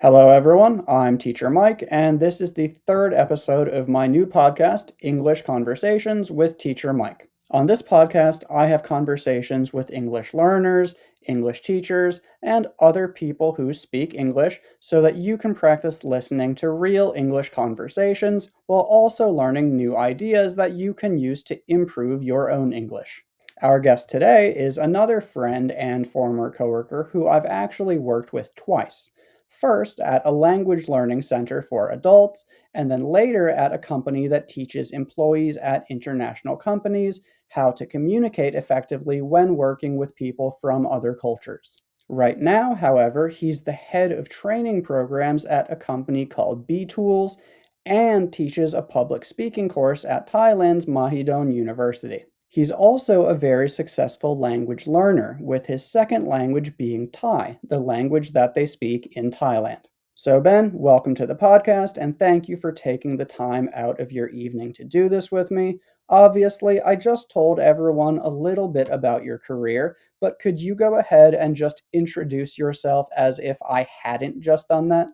Hello, everyone. I'm Teacher Mike, and this is the third episode of my new podcast, English Conversations with Teacher Mike. On this podcast, I have conversations with English learners, English teachers, and other people who speak English so that you can practice listening to real English conversations while also learning new ideas that you can use to improve your own English. Our guest today is another friend and former coworker who I've actually worked with twice. First at a language learning center for adults, and then later at a company that teaches employees at international companies how to communicate effectively when working with people from other cultures. Right now, however, he's the head of training programs at a company called B Tools and teaches a public speaking course at Thailand's Mahidol University. He's also a very successful language learner, with his second language being Thai, the language that they speak in Thailand. So, Ben, welcome to the podcast, and thank you for taking the time out of your evening to do this with me. Obviously, I just told everyone a little bit about your career, but could you go ahead and just introduce yourself as if I hadn't just done that?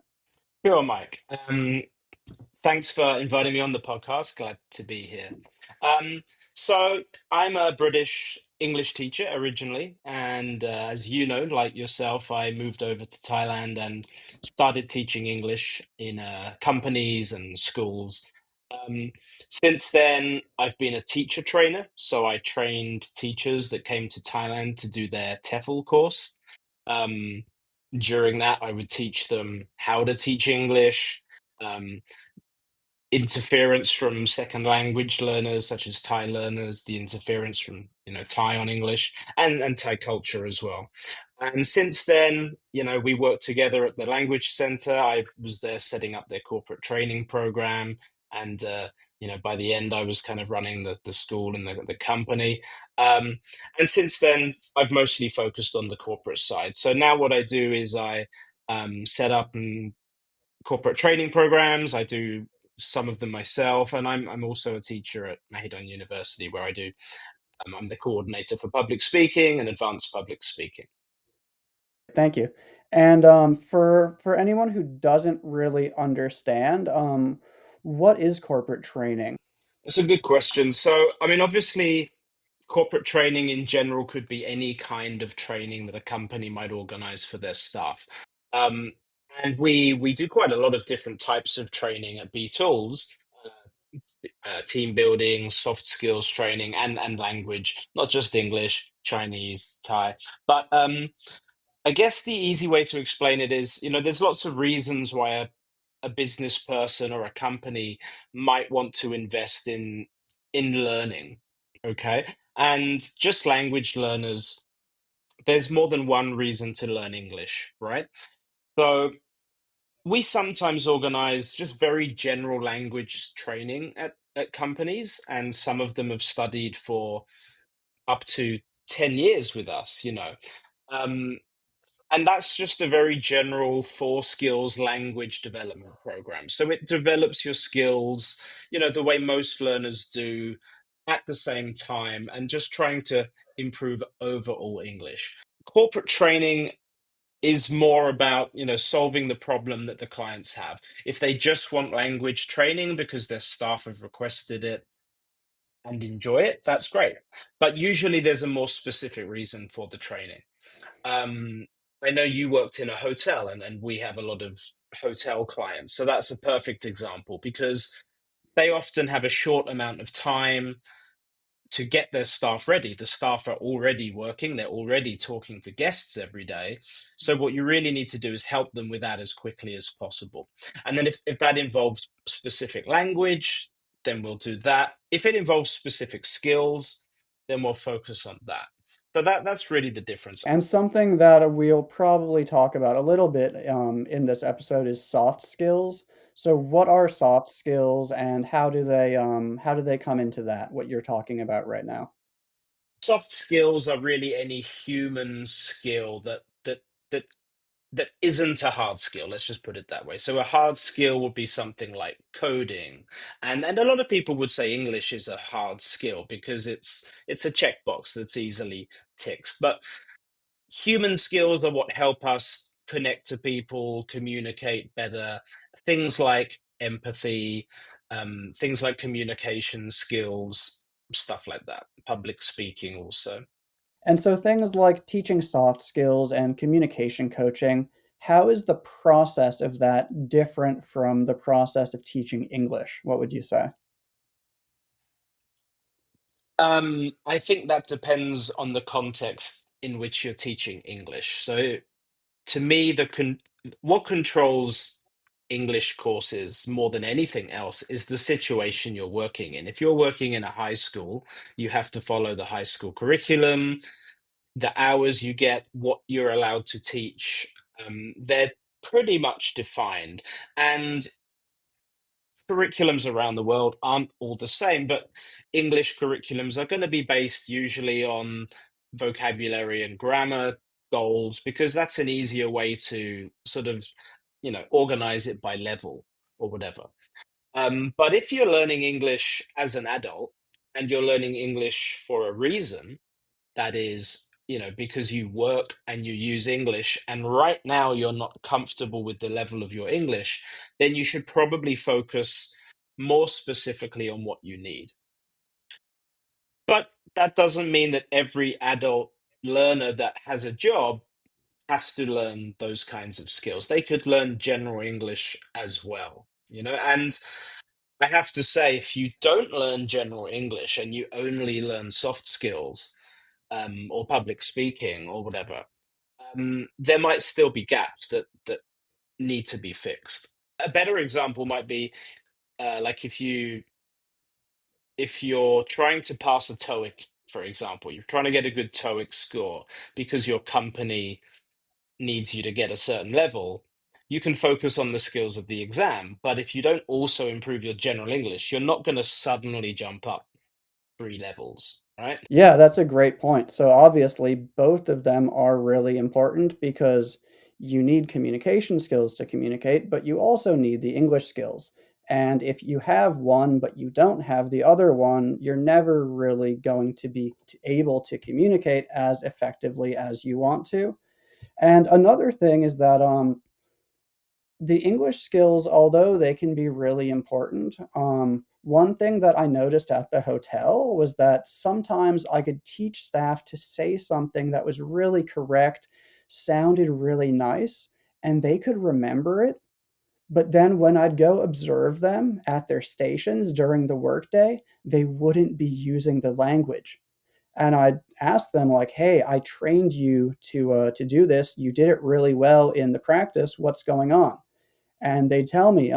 Sure, Mike. Thanks for inviting me on the podcast. Glad to be here. Um, so I'm a British English teacher originally, and as you know, like yourself, I moved over to Thailand and started teaching English in companies and schools. Um, since then, I've been a teacher trainer, so I trained teachers that came to Thailand to do their TEFL course. Um, During that, I would teach them how to teach English. Um, Interference from second language learners such as Thai learners, the interference from Thai on English and Thai culture as well. And since then, we worked together at the language center. I was there setting up their corporate training program, and by the end, I was kind of running the school and the company. And since then, I've mostly focused on the corporate side. So now what I do is I set up and corporate training programs. I do some of them myself, and I'm also a teacher at Mahidol University, where I'm the coordinator for public speaking and advanced public speaking. Thank you. And for anyone who doesn't really understand, what is corporate training? That's a good question. So, I mean, obviously, corporate training in general could be any kind of training that a company might organize for their staff. Um, and we do quite a lot of different types of training at B Tools. Team building, soft skills training, and language, not just English, Chinese, Thai. But I guess the easy way to explain it is, there's lots of reasons why a business person or a company might want to invest in learning. Okay. And just language learners, there's more than one reason to learn English, right? So we sometimes organize just very general language training at companies, and some of them have studied for up to 10 years with us, Um, and that's just a very general four skills language development program. So it develops your skills, the way most learners do at the same time, and just trying to improve overall English. Corporate training is more about solving the problem that the clients have. If they just want language training because their staff have requested it and enjoy it, that's great, but usually there's a more specific reason for the training. um, I know you worked in a hotel, and we have a lot of hotel clients, so that's a perfect example because they often have a short amount of time to get their staff ready. The staff are already working, they're already talking to guests every day. So, what you really need to do is help them with that as quickly as possible. And then, if that involves specific language, then we'll do that. If it involves specific skills, then we'll focus on that. So, that's really the difference. And something that we'll probably talk about a little bit in this episode is soft skills. So, what are soft skills, and how do they come into that? What you're talking about right now? Soft skills are really any human skill that that isn't a hard skill. Let's just put it that way. So a hard skill would be something like coding, and a lot of people would say English is a hard skill because it's a checkbox that's easily ticked. But human skills are what help us connect to people, communicate better, things like empathy, things like communication skills, stuff like that, public speaking also. And so things like teaching soft skills and communication coaching, how is the process of that different from the process of teaching English? What would you say? I think that depends on the context in which you're teaching English. So to me, what controls English courses more than anything else is the situation you're working in. If you're working in a high school, you have to follow the high school curriculum, the hours you get, what you're allowed to teach. They're pretty much defined. And curriculums around the world aren't all the same, but English curriculums are going to be based usually on vocabulary and grammar goals because that's an easier way to sort of, organize it by level or whatever. But if you're learning English as an adult and you're learning English for a reason, that is, because you work and you use English, and right now you're not comfortable with the level of your English, then you should probably focus more specifically on what you need. But that doesn't mean that every adult learner that has a job has to learn those kinds of skills. They could learn general English as well, and I have to say, if you don't learn general English and you only learn soft skills, or public speaking or whatever, there might still be gaps that need to be fixed. A better example might be like if you're trying to pass a TOEIC, for example, you're trying to get a good TOEIC score because your company needs you to get a certain level. You can focus on the skills of the exam, but if you don't also improve your general English, you're not going to suddenly jump up 3 levels, right? Yeah, that's a great point. So obviously, both of them are really important because you need communication skills to communicate, but you also need the English skills. And if you have one, but you don't have the other one, you're never really going to be able to communicate as effectively as you want to. And another thing is that the English skills, although they can be really important, one thing that I noticed at the hotel was that sometimes I could teach staff to say something that was really correct, sounded really nice, and they could remember it. But then when I'd go observe them at their stations during the workday, they wouldn't be using the language. And I'd ask them like, "Hey, I trained you to do this. You did it really well in the practice. What's going on?" And they tell me,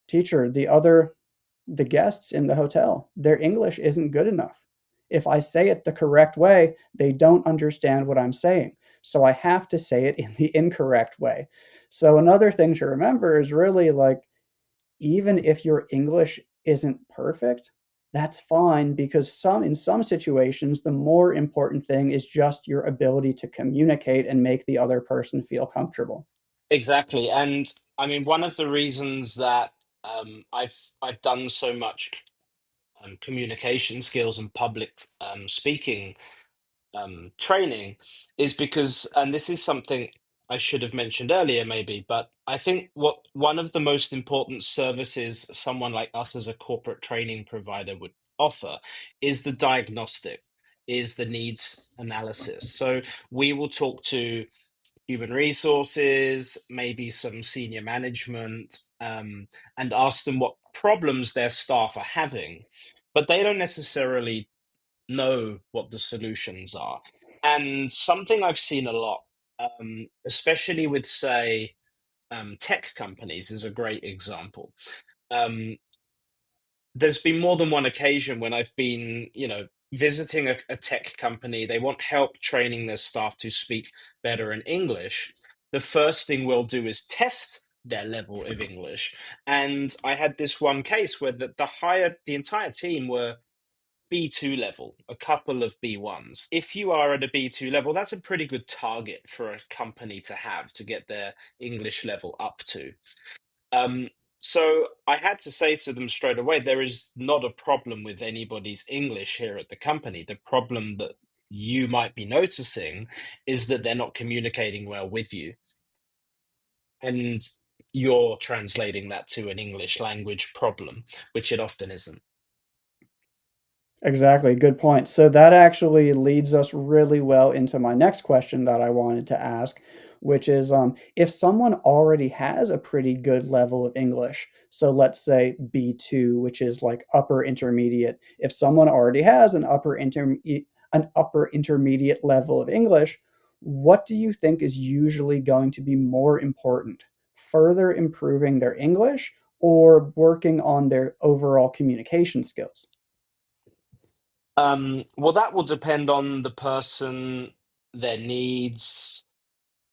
teacher, the guests in the hotel, their English isn't good enough. If I say it the correct way, they don't understand what I'm saying. So I have to say it in the incorrect way. So another thing to remember is really like, even if your English isn't perfect, that's fine because in some situations, the more important thing is just your ability to communicate and make the other person feel comfortable. Exactly. And I mean, one of the reasons that I've done so much communication skills and public speaking training is because, and this is something I should have mentioned earlier, maybe, but I think what one of the most important services someone like us as a corporate training provider would offer is the diagnostic, is the needs analysis. So we will talk to human resources, maybe some senior management, and ask them what problems their staff are having, but they don't necessarily know what the solutions are. And something I've seen a lot, especially with, say, tech companies, is a great example. Um, there's been more than one occasion when I've been, visiting a tech company. They want help training their staff to speak better in English. The first thing we'll do is test their level of English. And I had this one case where the entire team were B2 level, a couple of B1s. If you are at a B2 level, that's a pretty good target for a company to have to get their English level up to. Um, so I had to say to them straight away, there is not a problem with anybody's English here at the company. The problem that you might be noticing is that they're not communicating well with you. and you're translating that to an English language problem, which it often isn't. Exactly, good point. So that actually leads us really well into my next question that I wanted to ask, which is if someone already has a pretty good level of English, so let's say B2, which is like upper intermediate, if someone already has an upper intermediate level of English, what do you think is usually going to be more important? Further improving their English or working on their overall communication skills? Well, that will depend on the person, their needs,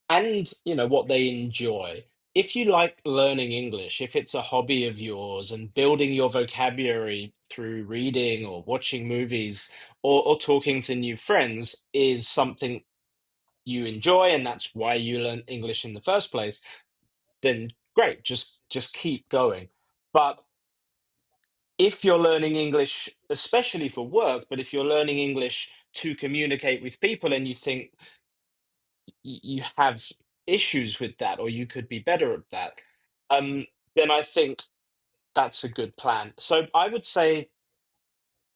and what they enjoy. If you like learning English, if it's a hobby of yours and building your vocabulary through reading or watching movies or talking to new friends is something you enjoy and that's why you learn English in the first place, then great, just keep going. But if you're learning English, especially for work, but if you're learning English to communicate with people and you think you have issues with that or you could be better at that, um, then I think that's a good plan. So I would say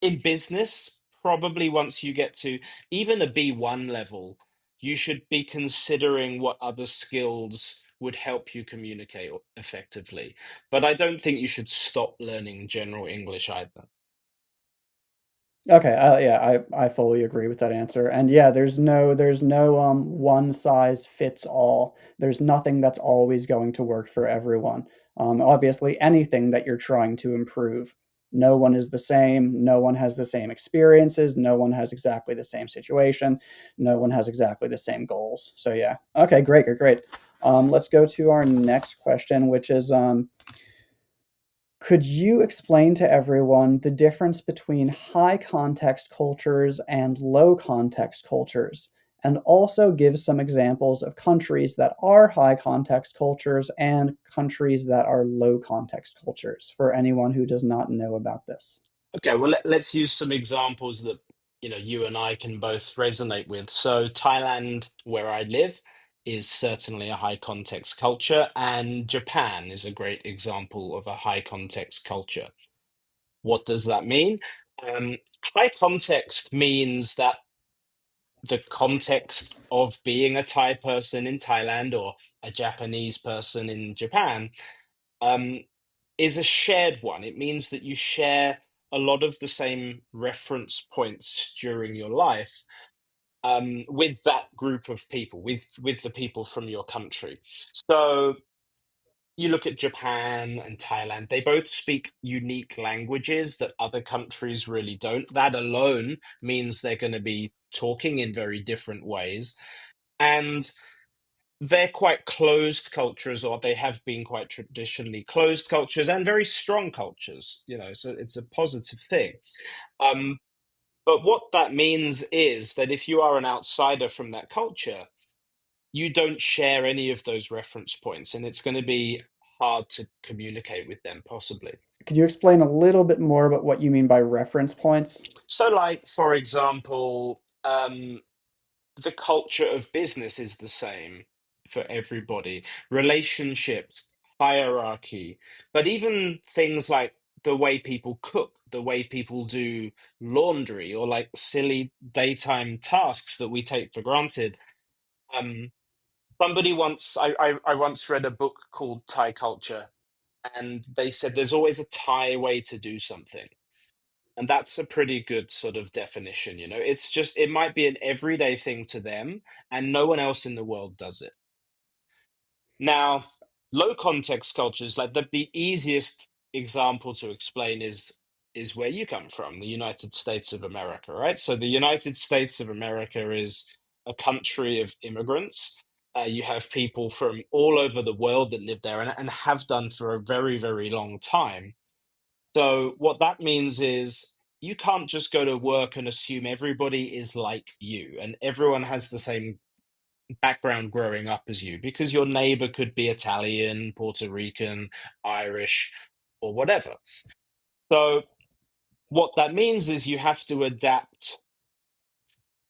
in business, probably once you get to even a B1 level, you should be considering what other skills would help you communicate effectively. But I don't think you should stop learning general English either. Okay, yeah, I fully agree with that answer. And yeah, there's no one size fits all. There's nothing that's always going to work for everyone. Obviously, anything that you're trying to improve, no one is the same. No one has the same experiences. No one has exactly the same situation. No one has exactly the same goals. So yeah, okay, great, great, great. Let's go to our next question, which is could you explain to everyone the difference between high context cultures and low context cultures? And also give some examples of countries that are high context cultures and countries that are low context cultures for anyone who does not know about this. Okay, well let's use some examples that you and I can both resonate with. So Thailand, where I live, is certainly a high context culture, and Japan is a great example of a high context culture. What does that mean? Um, High context means that the context of being a Thai person in Thailand or a Japanese person in Japan um, is a shared one. It means that you share a lot of the same reference points during your life with that group of people, with the people from your country. So you look at Japan and Thailand, they both speak unique languages that other countries really don't. That alone means they're going to be talking in very different ways. And they're quite closed cultures, or they have been quite traditionally closed cultures and very strong cultures, so it's a positive thing. Um, but what that means is that if you are an outsider from that culture, you don't share any of those reference points, and it's going to be hard to communicate with them, possibly. Could you explain a little bit more about what you mean by reference points? So, like, for example, the culture of business is the same for everybody, relationships, hierarchy, but even things like the way people cook, the way people do laundry, or like silly daytime tasks that we take for granted. Um, Somebody once, I once read a book called Thai Culture, and they said there's always a Thai way to do something. And that's a pretty good sort of definition, It's just, it might be an everyday thing to them, and no one else in the world does it. Now, low context cultures, like the easiest example to explain is where you come from, the United States of America, right? So the United States of America is a country of immigrants. You have people from all over the world that live there and have done for a very, very long time. So what that means is you can't just go to work and assume everybody is like you and everyone has the same background growing up as you because your neighbor could be Italian, Puerto Rican, Irish, or whatever. So what that means is you have to adapt,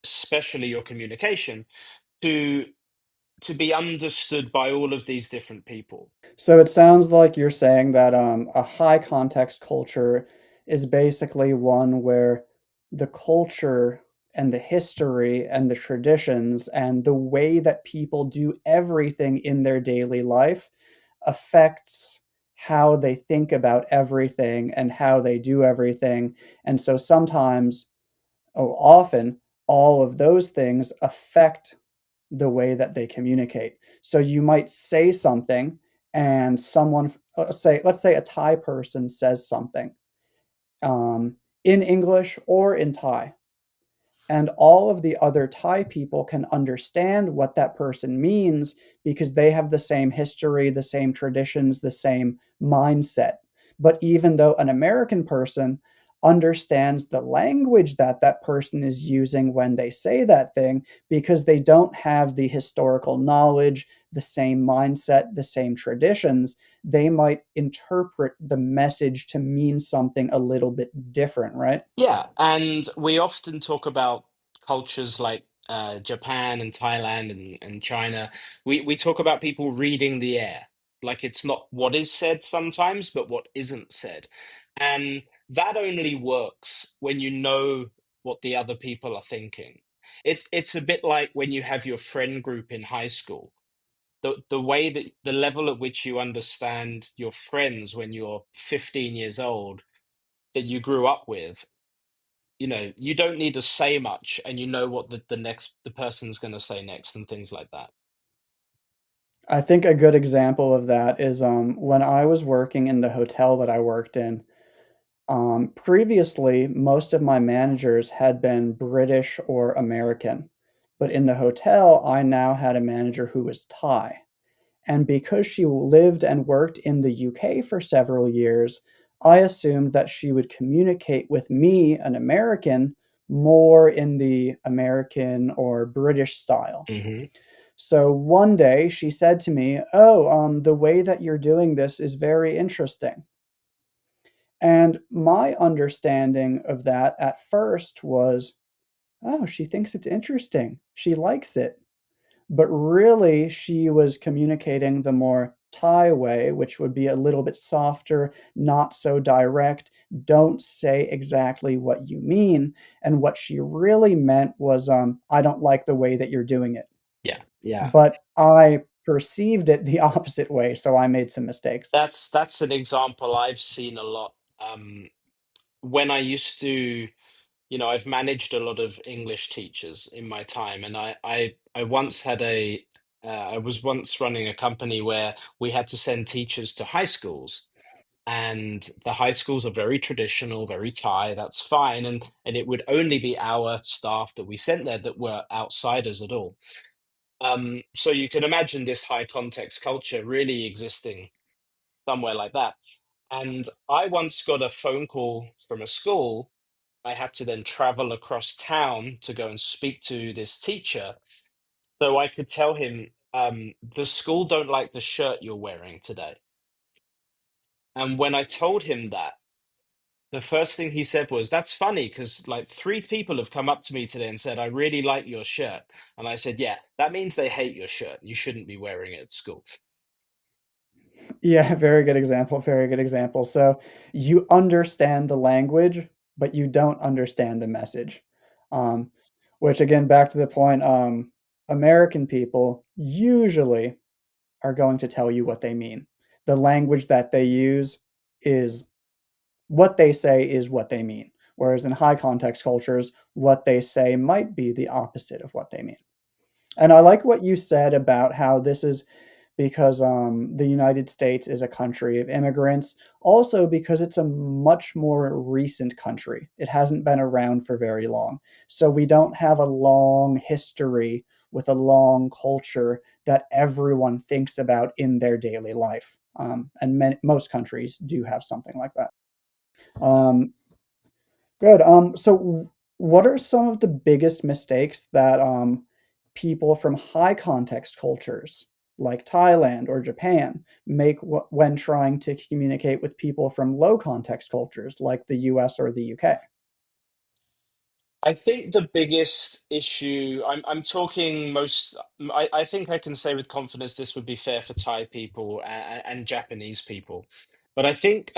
especially your communication, to to be understood by all of these different people. So it sounds like you're saying that a high context culture is basically one where the culture and the history and the traditions and the way that people do everything in their daily life affects how they think about everything and how they do everything. And so sometimes, oh, often, all of those things affect the way that they communicate. So you might say something, and someone, let's say a Thai person says something um, in English or in Thai, and all of the other Thai people can understand what that person means because they have the same history, the same traditions, the same mindset. But even though an American person understands the language that that person is using when they say that thing, because they don't have the historical knowledge, the same mindset, the same traditions, they might interpret the message to mean something a little bit different, right? Yeah, and we often talk about cultures like Japan and Thailand and China. We talk about people reading the air, like it's not what is said sometimes, but what isn't said. And that only works when you know what the other people are thinking. It's a bit like when you have your friend group in high school. The way that the level at which you understand your friends when you're 15 years old that you grew up with, you don't need to say much and you know what the person's going to say next and things like that. I think a good example of that is when I was working in the hotel that I worked in. Previously, most of my managers had been British or American, but in the hotel, I now had a manager who was Thai. And because she lived and worked in the UK for several years, I assumed that she would communicate with me, an American, more in the American or British style. Hmm. So one day she said to me, "Oh, the way that you're doing this is very interesting." And my understanding of that at first was, "Oh, she thinks it's interesting. She likes it." But really, she was communicating the more Thai way, which would be a little bit softer, not so direct, don't say exactly what you mean. And what she really meant was, "I don't like the way that you're doing it." Yeah, yeah. But I perceived it the opposite way, so I made some mistakes. That's an example I've seen a lot. When I used to, I've managed a lot of English teachers in my time, and I once had I was once running a company where we had to send teachers to high schools. And the high schools are very traditional, very Thai. That's fine, and it would only be our staff that we sent there that were outsiders at all. So you can imagine this high context culture really existing somewhere like that. And I once got a phone call from a school. I had to then travel across town to go and speak to this teacher so I could tell him, the school don't like the shirt you're wearing today. And when I told him that, the first thing he said was, "That's funny because like three people have come up to me today and said, I really like your shirt." And I said, "Yeah, that means they hate your shirt. You shouldn't be wearing it at school." Yeah, very good example, very good example. So you understand the language, but you don't understand the message. Um, which again, back to the point, American people usually are going to tell you what they mean. The language that they use is what they say is what they mean. Whereas in high context cultures, what they say might be the opposite of what they mean. And I like what you said about how this is because the United States is a country of immigrants, also because it's a much more recent country. It hasn't been around for very long. So we don't have a long history with a long culture that everyone thinks about in their daily life. And most countries do have something like that. Um, Good. So what are some of the biggest mistakes that people from high context cultures like Thailand or Japan make when trying to communicate with people from low context cultures like the US or the UK? I think the biggest issue, I'm talking most, I think I can say with confidence this would be fair for Thai people and Japanese people. But I think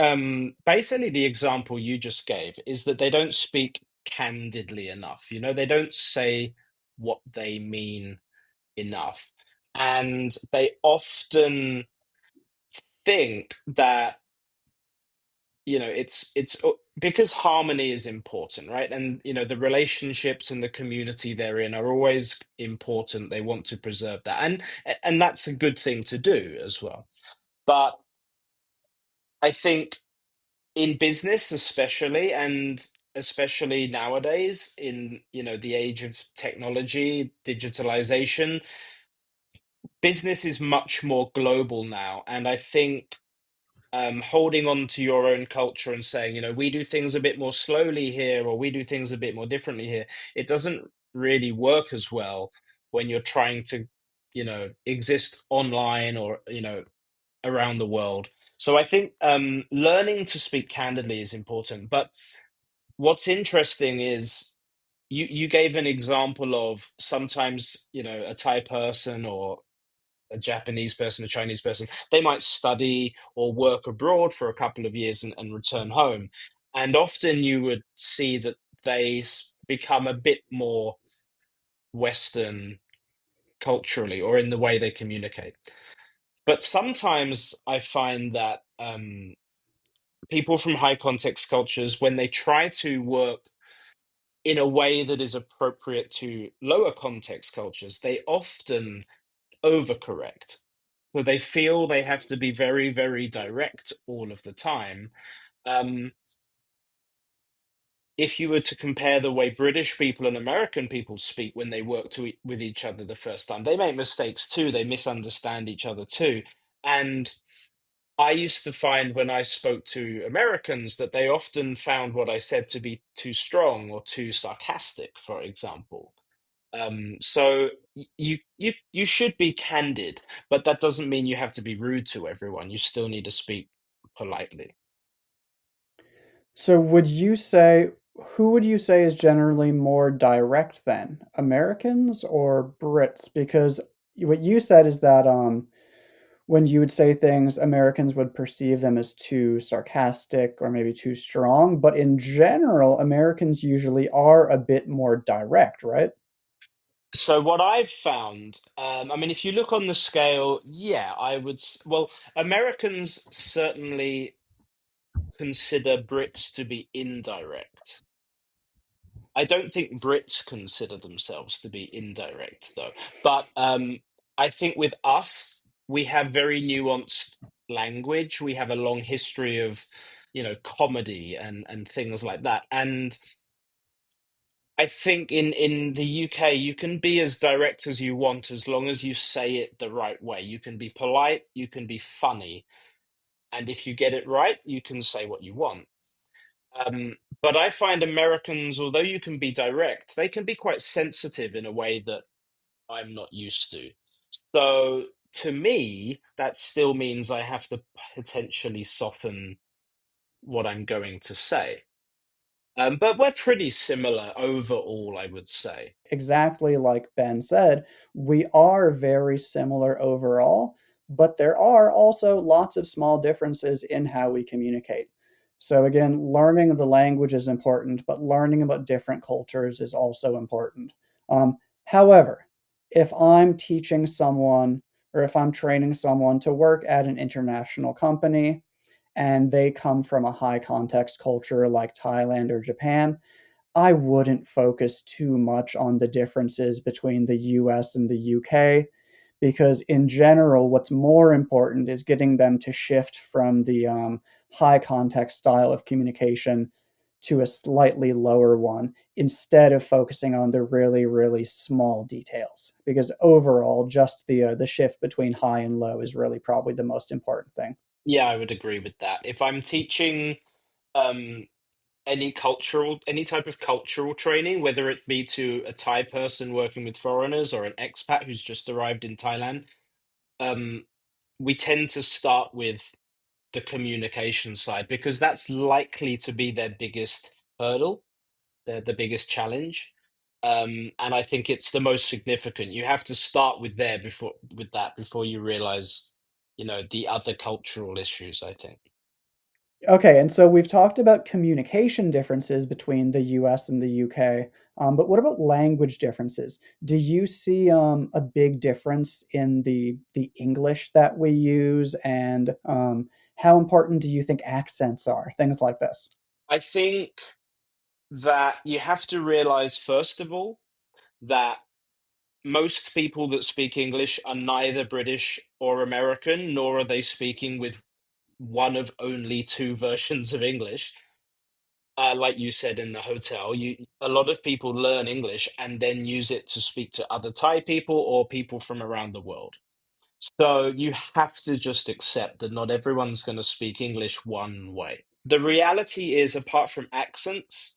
basically the example you just gave is that they don't speak candidly enough. You know, they don't say what they mean enough. And they often think that because harmony is important, right? And the relationships and the community they're in are always important. They want to preserve that, and that's a good thing to do as well. But I think in business especially, and especially nowadays in the age of technology, digitalization, business is much more global now. And I think holding on to your own culture and saying, we do things a bit more slowly here, or we do things a bit more differently here, it doesn't really work as well when you're trying to, exist online or, around the world. So I think learning to speak candidly is important. But what's interesting is you gave an example of sometimes, a Thai person or a Japanese person, a Chinese person, they might study or work abroad for a couple of years and return home. And often you would see that they become a bit more Western culturally or in the way they communicate. But sometimes I find that people from high context cultures, when they try to work in a way that is appropriate to lower context cultures, they often overcorrect. So they feel they have to be very, very direct all of the time. Um, if you were to compare the way British people and American people speak when they work with each other the first time, they make mistakes too. They misunderstand each other too. And I used to find when I spoke to Americans that they often found what I said to be too strong or too sarcastic, for example. So you should be candid, but that doesn't mean you have to be rude to everyone. You still need to speak politely. So who would you say is generally more direct then? Americans or Brits? Because what you said is that when you would say things, Americans would perceive them as too sarcastic or maybe too strong, but in general, Americans usually are a bit more direct, right? So what I've found, I mean, if you look on the scale, yeah, well, Americans certainly consider Brits to be indirect. I don't think Brits consider themselves to be indirect, though. But I think with us, we have very nuanced language. We have a long history of, comedy and things like that. And I think in the UK, you can be as direct as you want as long as you say it the right way. You can be polite, you can be funny, and if you get it right, you can say what you want. But I find Americans, although you can be direct, they can be quite sensitive in a way that I'm not used to. So to me, that still means I have to potentially soften what I'm going to say. But we're pretty similar overall, I would say. Exactly like Ben said, we are very similar overall, but there are also lots of small differences in how we communicate. So, again, learning the language is important, but learning about different cultures is also important. However, if I'm teaching someone or if I'm training someone to work at an international company and they come from a high context culture like Thailand or Japan, I wouldn't focus too much on the differences between the US and the UK because, in general, what's more important is getting them to shift from the high context style of communication to a slightly lower one instead of focusing on the really, really small details. Because overall, just the shift between high and low is really probably the most important thing. Yeah, I would agree with that. If I'm teaching um, any type of cultural training, whether it be to a Thai person working with foreigners or an expat who's just arrived in Thailand, um, we tend to start with the communication side because that's likely to be their biggest hurdle, the biggest challenge. And I think it's the most significant. You have to start with there before with that before you realize, the other cultural issues, I think. Okay, and so we've talked about communication differences between the US and the UK, but what about language differences? Do you see a big difference in the English that we use, and how important do you think accents are? Things like this. I think that you have to realize, first of all, that most people that speak English are neither British or American, nor are they speaking with one of only two versions of English. Like you said in the hotel, a lot of people learn English and then use it to speak to other Thai people or people from around the world. So you have to just accept that not everyone's going to speak English one way. The reality is, apart from accents,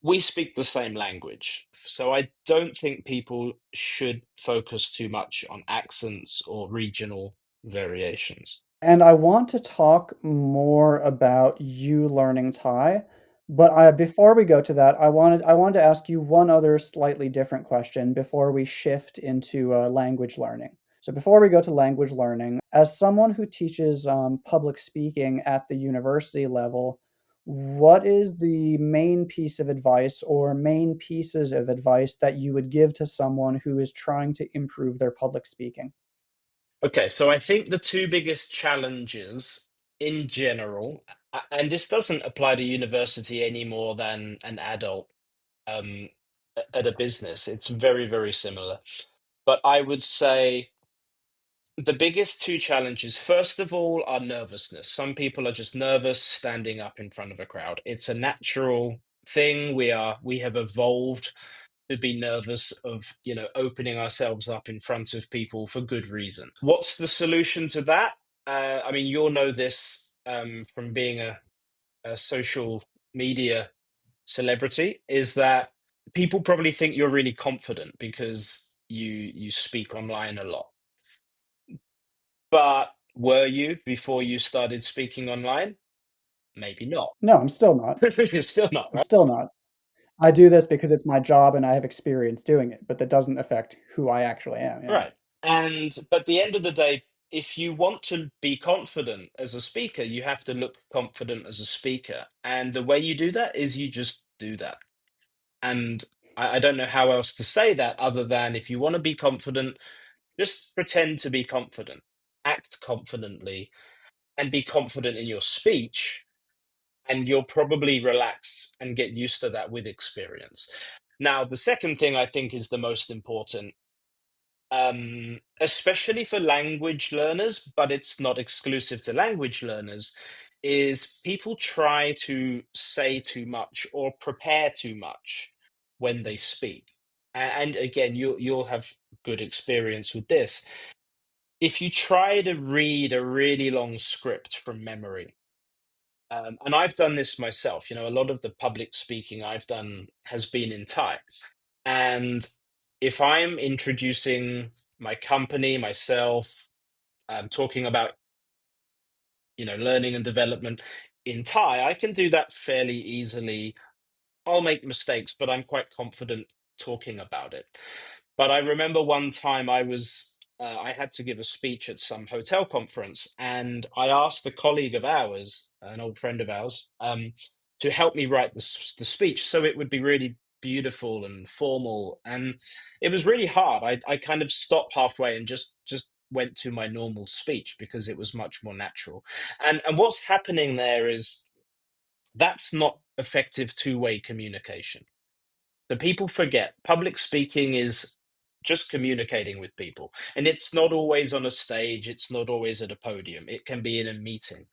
we speak the same language. So I don't think people should focus too much on accents or regional variations. And I want to talk more about you learning Thai, but before we go to that, I wanted to ask you one other slightly different question before we shift into language learning. So before we go to language learning, as someone who teaches public speaking at the university level, what is the main piece of advice or main pieces of advice that you would give to someone who is trying to improve their public speaking? Okay, so I think the two biggest challenges in general, and this doesn't apply to university any more than an adult um, at a business, it's very, very similar. But I would say the biggest two challenges, first of all, are nervousness. Some people are just nervous standing up in front of a crowd. It's a natural thing. We have evolved to be nervous of, opening ourselves up in front of people for good reason. What's the solution to that? I mean, you'll know this from being a social media celebrity, is that people probably think you're really confident because you speak online a lot. But were you before you started speaking online? Maybe not. No, I'm still not. You're still not, I'm right? still not. I do this because it's my job and I have experience doing it, but that doesn't affect who I actually am, yeah. Right. But at the end of the day, if you want to be confident as a speaker, you have to look confident as a speaker. And the way you do that is you just do that. And I don't know how else to say that other than, if you want to be confident, just pretend to be confident, act confidently, and be confident in your speech, and you'll probably relax and get used to that with experience. Now, the second thing I think is the most important, especially for language learners, but it's not exclusive to language learners, is people try to say too much or prepare too much when they speak. And again, you'll have good experience with this. If you try to read a really long script from memory, and I've done this myself. A lot of the public speaking I've done has been in Thai. And if I'm introducing my company, myself, talking about, learning and development in Thai, I can do that fairly easily. I'll make mistakes, but I'm quite confident talking about it. But I remember one time I had to give a speech at some hotel conference, and I asked a colleague of ours, an old friend of ours, to help me write the speech so it would be really beautiful and formal. And it was really hard. I kind of stopped halfway and just went to my normal speech because it was much more natural. And what's happening there is that's not effective two-way communication. So people forget public speaking is just communicating with people. And it's not always on a stage, it's not always at a podium, it can be in a meeting.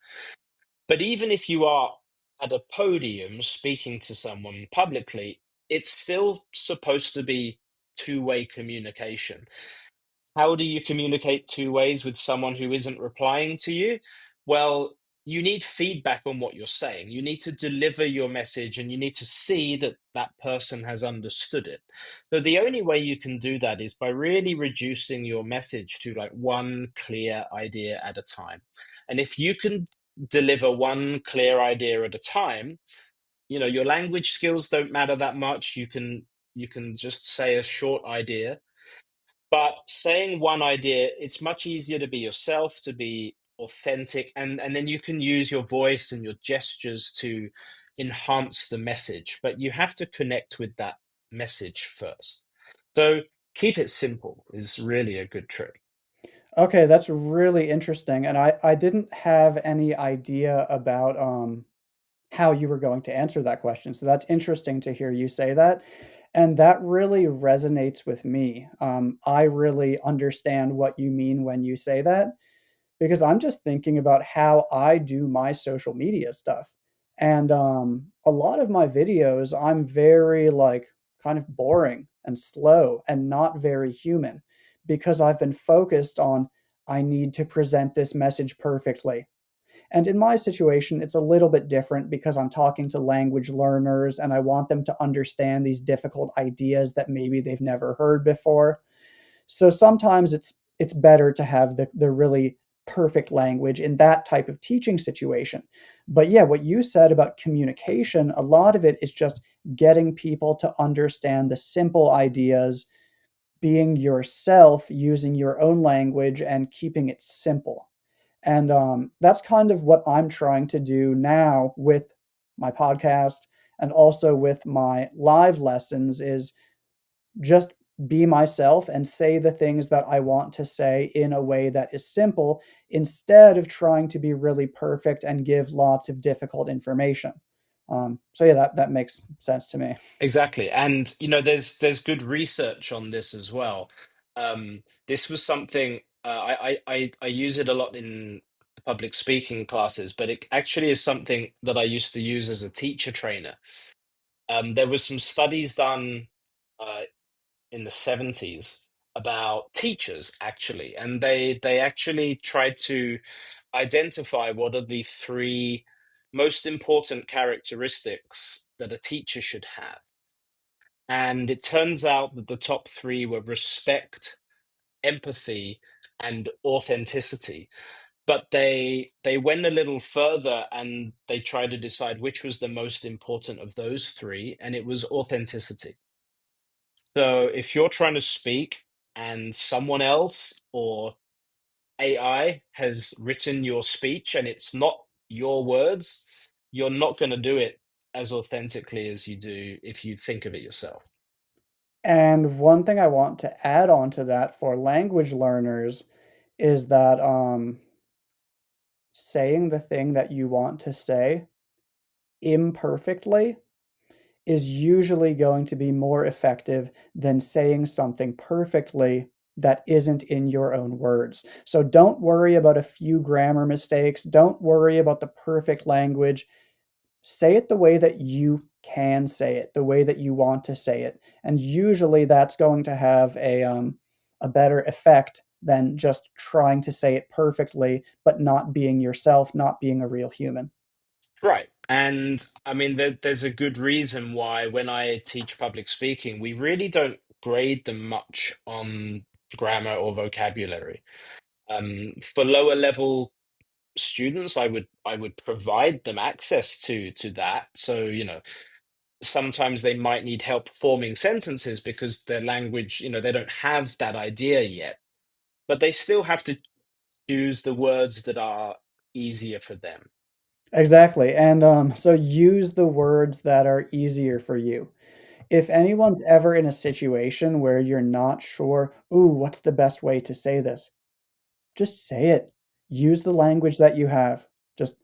But even if you are at a podium speaking to someone publicly, it's still supposed to be two-way communication. How do you communicate two ways with someone who isn't replying to you? Well, you need feedback on what you're saying. You need to deliver your message and you need to see that that person has understood it. So the only way you can do that is by really reducing your message to like one clear idea at a time. And if you can deliver one clear idea at a time, your language skills don't matter that much. You can just say a short idea. But saying one idea, it's much easier to be yourself, to be authentic, and then you can use your voice and your gestures to enhance the message. But you have to connect with that message first. So keep it simple is really a good trick. Okay, that's really interesting, and I didn't have any idea about, how you were going to answer that question, so that's interesting to hear you say that, and that really resonates with me. I really understand what you mean when you say that, because I'm just thinking about how I do my social media stuff. And a lot of my videos, I'm very like kind of boring and slow and not very human because I've been focused on I need to present this message perfectly. And in my situation, it's a little bit different because I'm talking to language learners and I want them to understand these difficult ideas that maybe they've never heard before. So sometimes it's better to have the really perfect language in that type of teaching situation. But yeah, what you said about communication, a lot of it is just getting people to understand the simple ideas, being yourself, using your own language, and keeping it simple. And that's kind of what I'm trying to do now with my podcast and also with my live lessons is just be myself and say the things that I want to say in a way that is simple instead of trying to be really perfect and give lots of difficult information. So yeah, that makes sense to me. Exactly. And there's good research on this as well. This was something I use it a lot in public speaking classes, but it actually is something that I used to use as a teacher trainer. There was some studies done uh, in the 70s about teachers actually, and they actually tried to identify what are the three most important characteristics that a teacher should have. And it turns out that the top three were respect, empathy, and authenticity. But they went a little further and they tried to decide which was the most important of those three, and it was authenticity. So if you're trying to speak and someone else or AI has written your speech and it's not your words, you're not going to do it as authentically as you do if you think of it yourself. And one thing I want to add on to that for language learners is that saying the thing that you want to say imperfectly is usually going to be more effective than saying something perfectly that isn't in your own words. So don't worry about a few grammar mistakes. Don't worry about the perfect language. Say it the way that you can say it, the way that you want to say it. And usually that's going to have a better effect than just trying to say it perfectly, but not being yourself, not being a real human. Right. And I mean, there's a good reason why when I teach public speaking, we really don't grade them much on grammar or vocabulary. For lower level students, I would provide them access to that. So, sometimes they might need help forming sentences because their language, they don't have that idea yet, but they still have to choose the words that are easier for them. Exactly. And so use the words that are easier for you. If anyone's ever in a situation where you're not sure, ooh, what's the best way to say this? Just say it. Use the language that you have. Just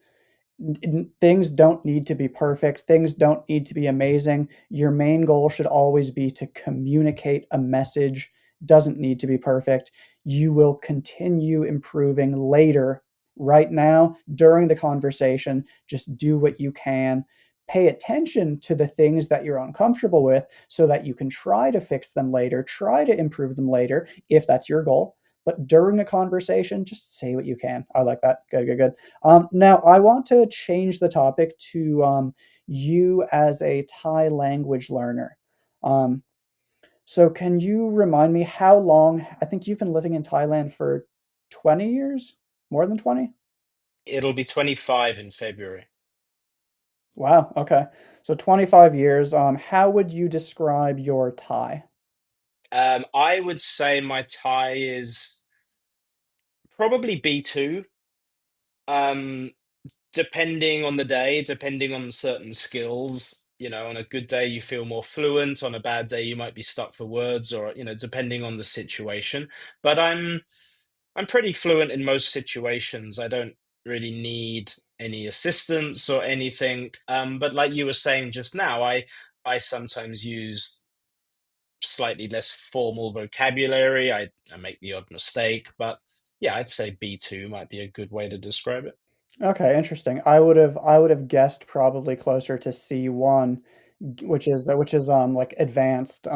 things don't need to be perfect. Things don't need to be amazing. Your main goal should always be to communicate a message. Doesn't need to be perfect. You will continue improving later. Right now, during the conversation, just do what you can. Pay attention to the things that you're uncomfortable with so that you can try to fix them later, try to improve them later if that's your goal. But during a conversation, just say what you can. I like that. Good, good, good. Now, I want to change the topic to you as a Thai language learner. Um, so, can you remind me how long? I think you've been living in Thailand for 20 years, more than 20? It'll be 25 in February. Wow, okay. So 25 years. How would you describe your Thai? I would say my Thai is probably B2. Um, Depending on the day, depending on certain skills, on a good day you feel more fluent, on a bad day you might be stuck for words or, depending on the situation. But I'm pretty fluent in most situations. I don't really need any assistance or anything. But like you were saying just now, I sometimes use slightly less formal vocabulary. I make the odd mistake, but yeah, I'd say B2 might be a good way to describe it. Okay, interesting. I would have guessed probably closer to C1, which is like advanced,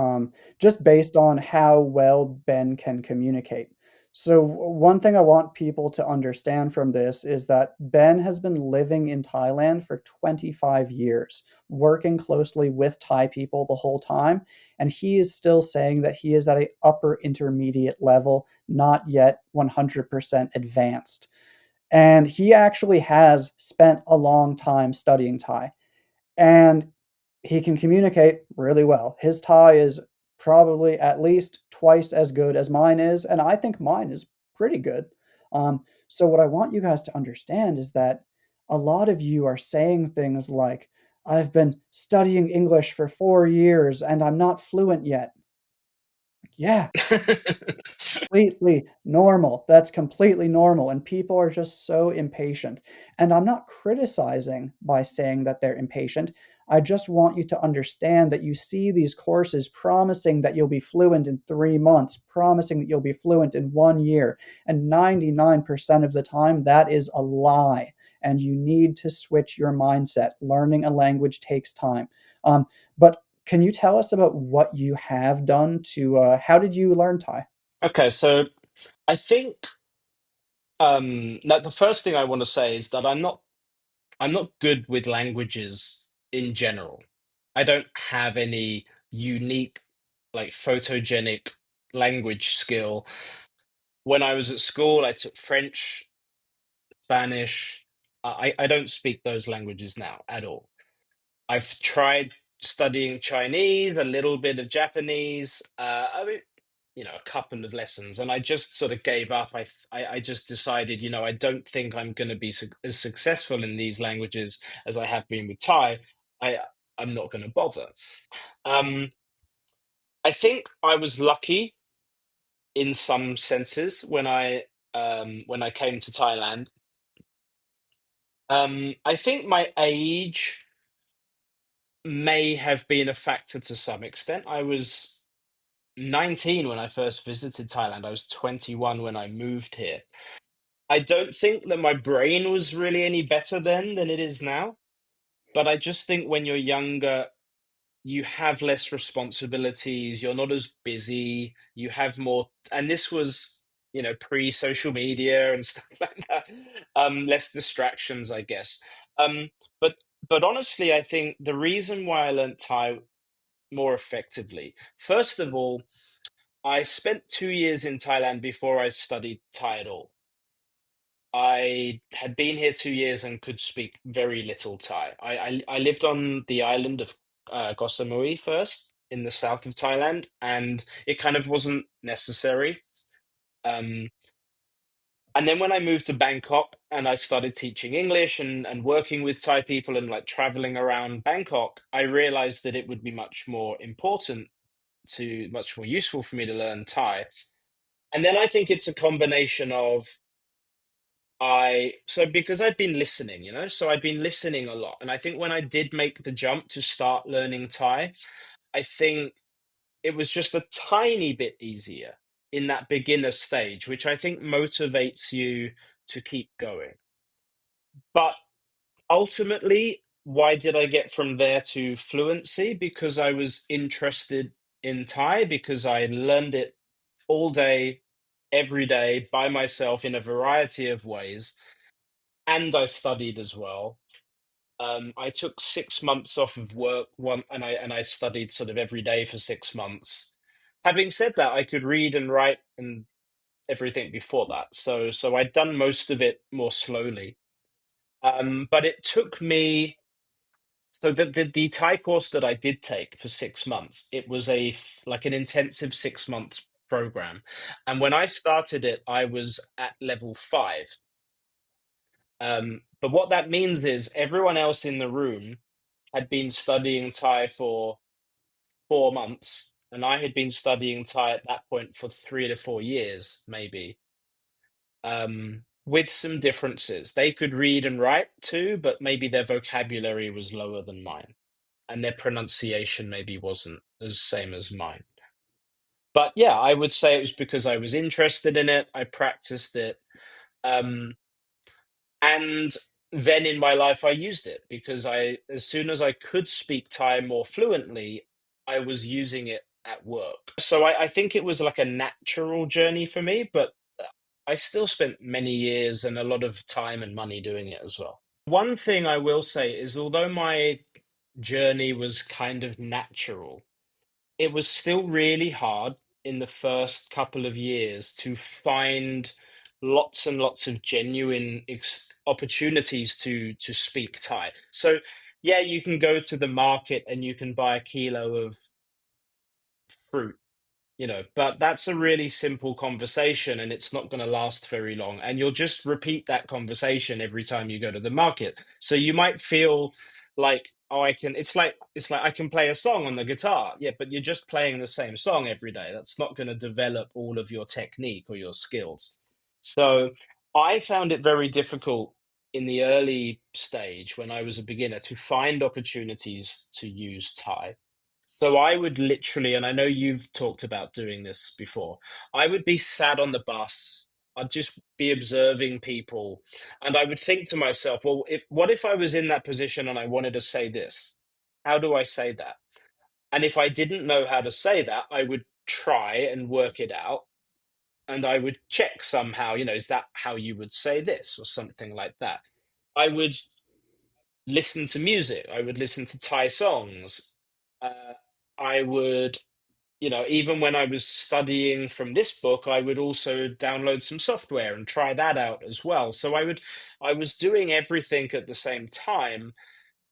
just based on how well Ben can communicate. So one thing I want people to understand from this is that Ben has been living in Thailand for 25 years, working closely with Thai people the whole time, and he is still saying that he is at a upper intermediate level, not yet 100% advanced. And he actually has spent a long time studying Thai, and he can communicate really well. His Thai is probably at least twice as good as mine is, and I think mine is pretty good. So, what I want you guys to understand is that a lot of you are saying things like, I've been studying English for 4 years and I'm not fluent yet. Yeah, completely normal. That's completely normal, and people are just so impatient. And I'm not criticizing by saying that they're impatient. I just want you to understand that you see these courses promising that you'll be fluent in 3 months, promising that you'll be fluent in 1 year, and 99% of the time that is a lie, and you need to switch your mindset. Learning a language takes time. But can you tell us about what you have done to how did you learn Thai? Okay, so I think that the first thing I want to say is that I'm not good with languages in general. I don't have any unique, like photogenic language skill. When I was at school, I took French, Spanish. I don't speak those languages now at all. I've tried studying Chinese, a little bit of Japanese. I mean, a couple of lessons, and I just sort of gave up. I just decided, I don't think I'm going to be as successful in these languages as I have been with Thai. I I'm not going to bother. Um, I think I was lucky in some senses when I came to Thailand. I think my age may have been a factor to some extent. I was 19 when I first visited Thailand. I was 21 when I moved here. I don't think that my brain was really any better then than it is now, but I just think when you're younger, you have less responsibilities, you're not as busy, you have more, and this was, pre-social media and stuff like that. Less distractions, I guess. Um, but but honestly, I think the reason why I learnt Thai more effectively, first of all, I spent 2 years in Thailand before I studied Thai at all. I had been here 2 years and could speak very little Thai. I lived on the island of Koh Samui first in the south of Thailand, and it kind of wasn't necessary. Um, and then when I moved to Bangkok and I started teaching English and working with Thai people and like traveling around Bangkok, I realized that it would be much more useful for me to learn Thai. And then I think it's a combination of because I've been listening, so I've been listening a lot. And I think when I did make the jump to start learning Thai, I think it was just a tiny bit easier in that beginner stage, which I think motivates you to keep going. But ultimately, why did I get from there to fluency? Because I was interested in Thai, because I learned it all day, every day by myself in a variety of ways. And I studied as well. I took 6 months off of work and I studied sort of every day for 6 months. Having said that, I could read and write and everything before that. So I'd done most of it more slowly. But it took me So the Thai course that I did take for 6 months, it was like an intensive 6 months program. And when I started it, I was at level 5. But what that means is everyone else in the room had been studying Thai for 4 months, and I had been studying Thai at that point for 3 to 4 years, maybe, with some differences. They could read and write too, but maybe their vocabulary was lower than mine, and their pronunciation maybe wasn't as same as mine. But yeah, I would say it was because I was interested in it. I practiced it. Um, And then in my life, I used it because as soon as I could speak Thai more fluently, I was using it at work. So I think it was like a natural journey for me, but I still spent many years and a lot of time and money doing it as well. One thing I will say is, although my journey was kind of natural, it was still really hard in the first couple of years to find lots and lots of genuine opportunities to speak Thai. So yeah, you can go to the market and you can buy a kilo of fruit, but that's a really simple conversation and it's not going to last very long. And you'll just repeat that conversation every time you go to the market. So you might feel like, oh, it's like I can play a song on the guitar. Yeah, but you're just playing the same song every day. That's not going to develop all of your technique or your skills. So I found it very difficult in the early stage when I was a beginner to find opportunities to use Thai. So I would literally, and I know you've talked about doing this before, I would be sat on the bus. I'd just be observing people, and I would think to myself, well, what if I was in that position and I wanted to say this? How do I say that? And if I didn't know how to say that, I would try and work it out, and I would check somehow, is that how you would say this or something like that? I would listen to music. I would listen to Thai songs. I would, even when I was studying from this book, I would also download some software and try that out as well. So I was doing everything at the same time,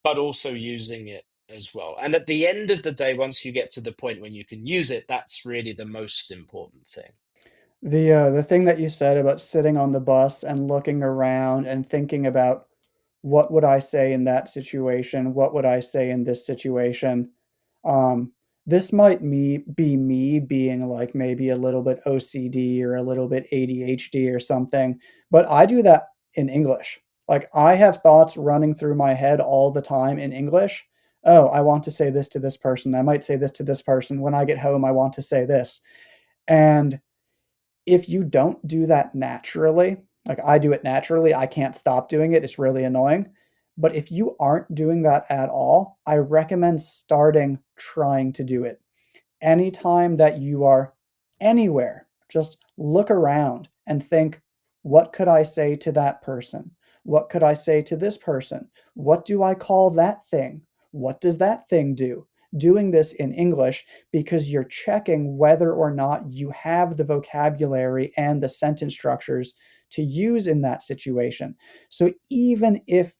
but also using it as well. And at the end of the day, once you get to the point when you can use it, that's really the most important thing. The thing that you said about sitting on the bus and looking around and thinking about what would I say in that situation? What would I say in this situation? Um, this might be me being like maybe a little bit OCD or a little bit ADHD or something, but I do that in English. Like I have thoughts running through my head all the time in English. Oh, I want to say this to this person. I might say this to this person. When I get home, I want to say this. And if you don't do that naturally, like I do it naturally, I can't stop doing it. It's really annoying. But if you aren't doing that at all, I recommend starting trying to do it. Anytime that you are anywhere, just look around and think, what could I say to that person? What could I say to this person? What do I call that thing? What does that thing do? Doing this in English because you're checking whether or not you have the vocabulary and the sentence structures to use in that situation. So even if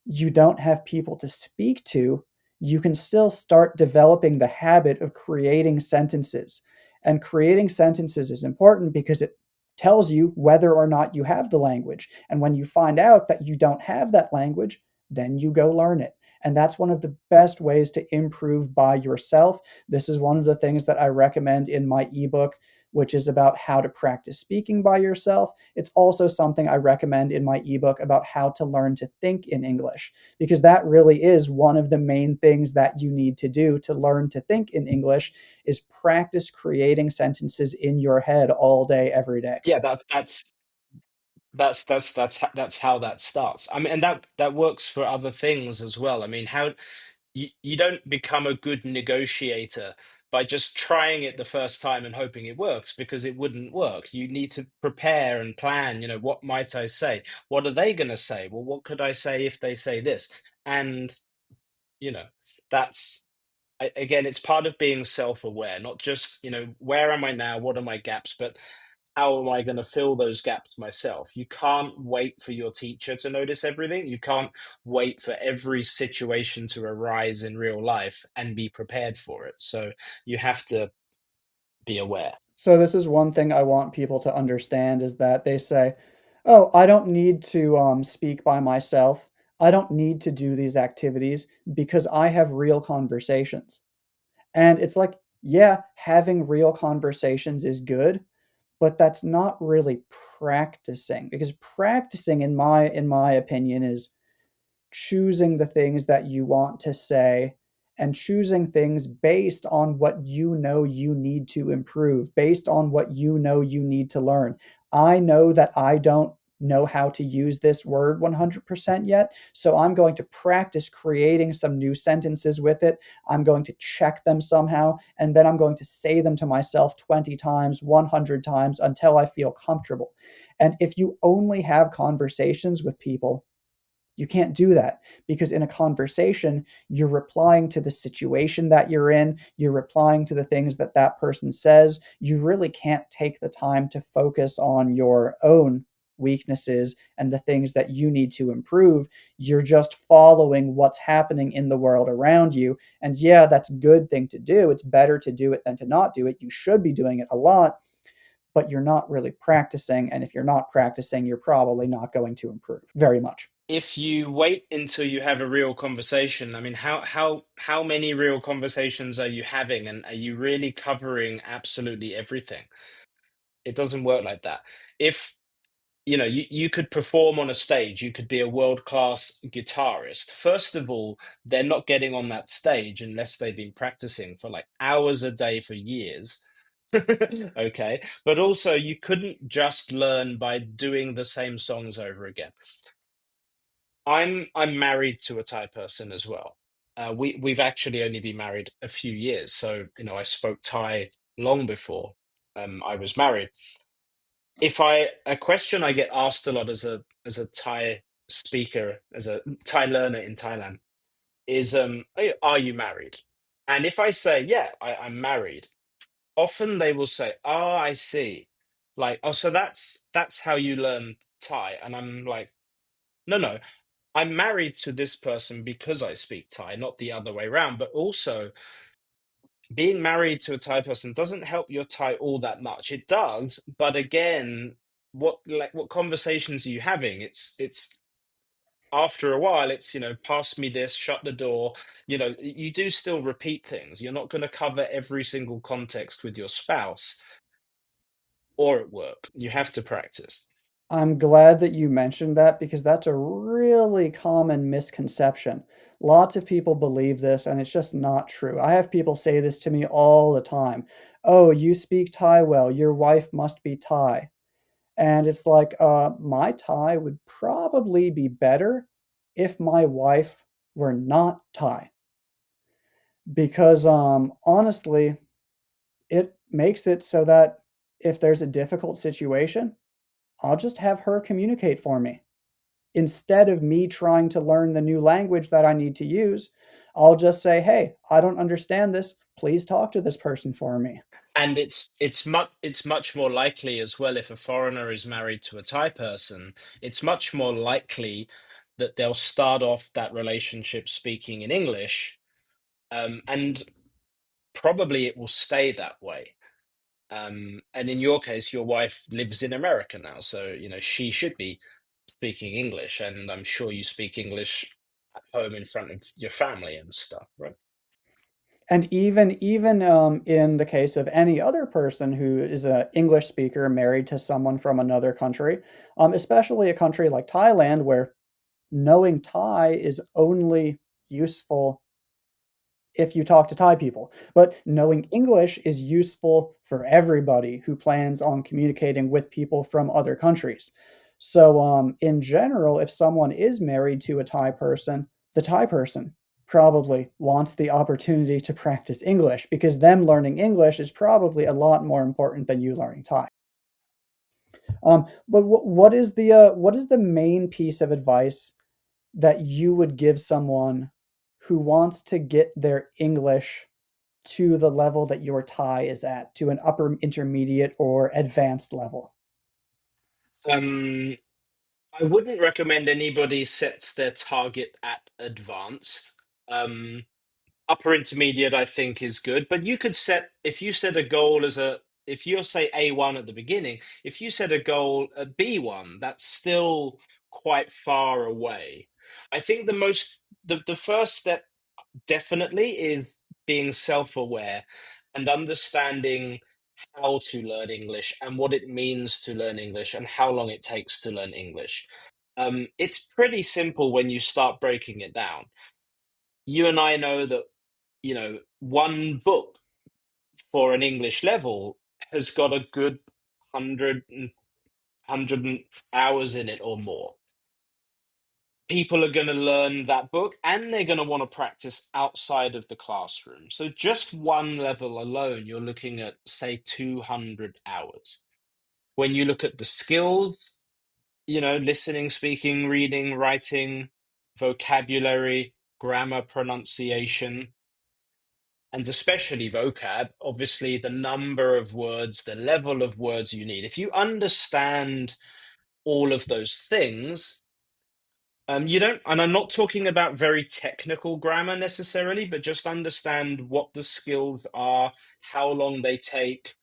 you don't have people to speak to, you can still start developing the habit of creating sentences. And creating sentences is important because it tells you whether or not you have the language. And when you find out that you don't have that language, then you go learn it. And that's one of the best ways to improve by yourself. This is one of the things that I recommend in my ebook, which is about how to practice speaking by yourself. It's also something I recommend in my ebook about how to learn to think in English, because that really is one of the main things that you need to do to learn to think in English is practice creating sentences in your head all day, every day. Yeah, that's how that starts. I mean, and that works for other things as well. I mean, how you don't become a good negotiator by just trying it the first time and hoping it works, because it wouldn't work. You need to prepare and plan, what might I say? What are they going to say? Well, what could I say if they say this? And, you know, that's again, it's part of being self-aware, not just, where am I now? What are my gaps? But how am I going to fill those gaps myself? You can't wait for your teacher to notice everything. You can't wait for every situation to arise in real life and be prepared for it. So you have to be aware. So this is one thing I want people to understand is that they say, "Oh, I don't need to speak by myself. I don't need to do these activities because I have real conversations." And it's like, yeah, having real conversations is good, but that's not really practicing because practicing in my opinion is choosing the things that you want to say and choosing things based on what you know you need to improve, based on what you know you need to learn. I know that I don't know how to use this word 100% yet, so I'm going to practice creating some new sentences with it. I'm going to check them somehow, and then I'm going to say them to myself 20 times, 100 times until I feel comfortable. And if you only have conversations with people, you can't do that because in a conversation, you're replying to the situation that you're in, you're replying to the things that that person says. You really can't take the time to focus on your own weaknesses and the things that you need to improve. You're just following what's happening in the world around you. And yeah, that's a good thing to do. It's better to do it than to not do it. You should be doing it a lot, but you're not really practicing. And if you're not practicing, you're probably not going to improve very much. If you wait until you have a real conversation, I mean, how many real conversations are you having, and are you really covering absolutely everything? It doesn't work like that. If you could perform on a stage, you could be a world-class guitarist. First of all, they're not getting on that stage unless they've been practicing for like hours a day for years. Okay, but also you couldn't just learn by doing the same songs over again. I'm married to a Thai person as well. We've actually only been married a few years, so I spoke Thai long before I was married. If I a question I get asked a lot as a Thai speaker, as a Thai learner in Thailand, is are you married? And if I say yeah, I'm married, often they will say, oh, I see, like, oh, so that's how you learn Thai. And I'm like, no, no, I'm married to this person because I speak Thai, not the other way around. But also, being married to a Thai person doesn't help your Thai all that much. It does, but again, what conversations are you having? It's after a while, it's pass me this, shut the door. You do still repeat things. You're not going to cover every single context with your spouse or at work. You have to practice. I'm glad that you mentioned that because that's a really common misconception. Lots of people believe this, and it's just not true. I have people say this to me all the time. Oh, you speak Thai well. Your wife must be Thai. And it's like, my Thai would probably be better if my wife were not Thai. Because honestly, it makes it so that if there's a difficult situation, I'll just have her communicate for me. Instead of me trying to learn the new language that I need to use, I'll just say, "Hey, I don't understand this. Please talk to this person for me." And it's much more likely as well, if a foreigner is married to a Thai person, it's much more likely that they'll start off that relationship speaking in English, and probably it will stay that way. And in your case, your wife lives in America now, so she should be speaking English, and I'm sure you speak English at home in front of your family and stuff, right? And even in the case of any other person who is an English speaker married to someone from another country, especially a country like Thailand, where knowing Thai is only useful if you talk to Thai people. But knowing English is useful for everybody who plans on communicating with people from other countries. So, in general, if someone is married to a Thai person, the Thai person probably wants the opportunity to practice English because them learning English is probably a lot more important than you learning Thai. But what is the main piece of advice that you would give someone who wants to get their English to the level that your Thai is at, to an upper intermediate or advanced level? Um, I wouldn't recommend anybody sets their target at advanced. Um, Upper intermediate, I think, is good, but you could set, if you set a goal as a, if you're say A1 at the beginning, if you set a goal at B1, that's still quite far away. I think the first step definitely is being self-aware and understanding how to learn English and what it means to learn English and how long it takes to learn English. It's pretty simple when you start breaking it down. You and I know that, one book for an English level has got a good 100 hours in it or more. People are going to learn that book and they're going to want to practice outside of the classroom. So just one level alone, you're looking at, say, 200 hours. When you look at the skills, listening, speaking, reading, writing, vocabulary, grammar, pronunciation, and especially vocab, obviously the number of words, the level of words you need. If you understand all of those things, you don't, and I'm not talking about very technical grammar necessarily, but just understand what the skills are, how long they take,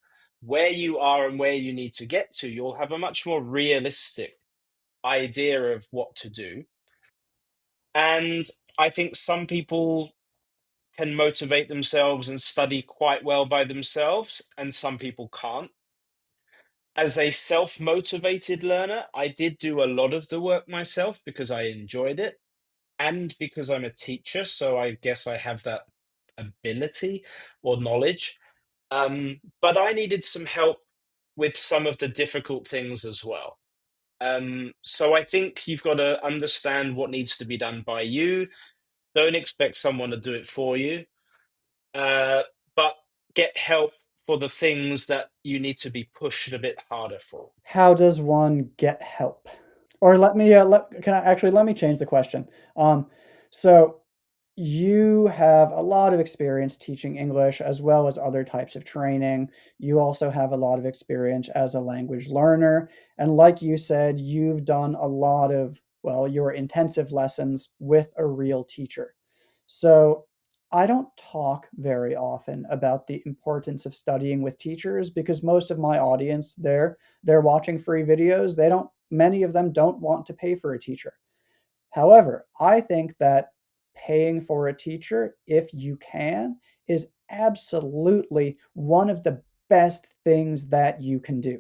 where you are and where you need to get to. You'll have a much more realistic idea of what to do. And I think some people can motivate themselves and study quite well by themselves, and some people can't. As a self motivated learner, I did do a lot of the work myself because I enjoyed it and because I'm a teacher. So I guess I have that ability or knowledge. But I needed some help with some of the difficult things as well. So I think you've got to understand what needs to be done by you. Don't expect someone to do it for you, uh, but get help for the things that you need to be pushed a bit harder for. How does one get help? Or let me change the question. So you have a lot of experience teaching English as well as other types of training. You also have a lot of experience as a language learner. And like you said, you've done a lot of, well, your intensive lessons with a real teacher. So I don't talk very often about the importance of studying with teachers because most of my audience, they're watching free videos. Many of them don't want to pay for a teacher. However, I think that paying for a teacher, if you can, is absolutely one of the best things that you can do.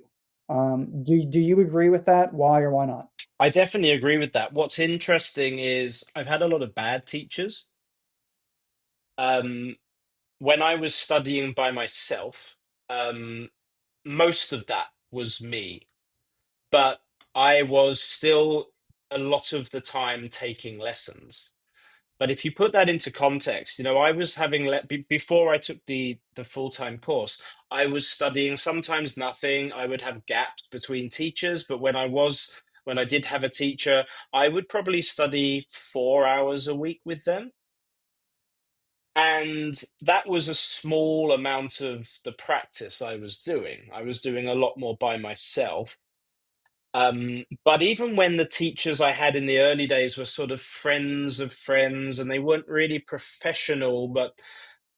Do you agree with that? Why or why not? I definitely agree with that. What's interesting is I've had a lot of bad teachers. Um, when I was studying by myself, um, most of that was me, but I was still a lot of the time taking lessons. But if you put that into context, I was having before I took the full-time course, I was studying sometimes nothing. I would have gaps between teachers, but when I did have a teacher, I would probably study 4 hours a week with them. And that was a small amount of the practice I was doing. I was doing a lot more by myself. But even when the teachers I had in the early days were sort of friends of friends and they weren't really professional, but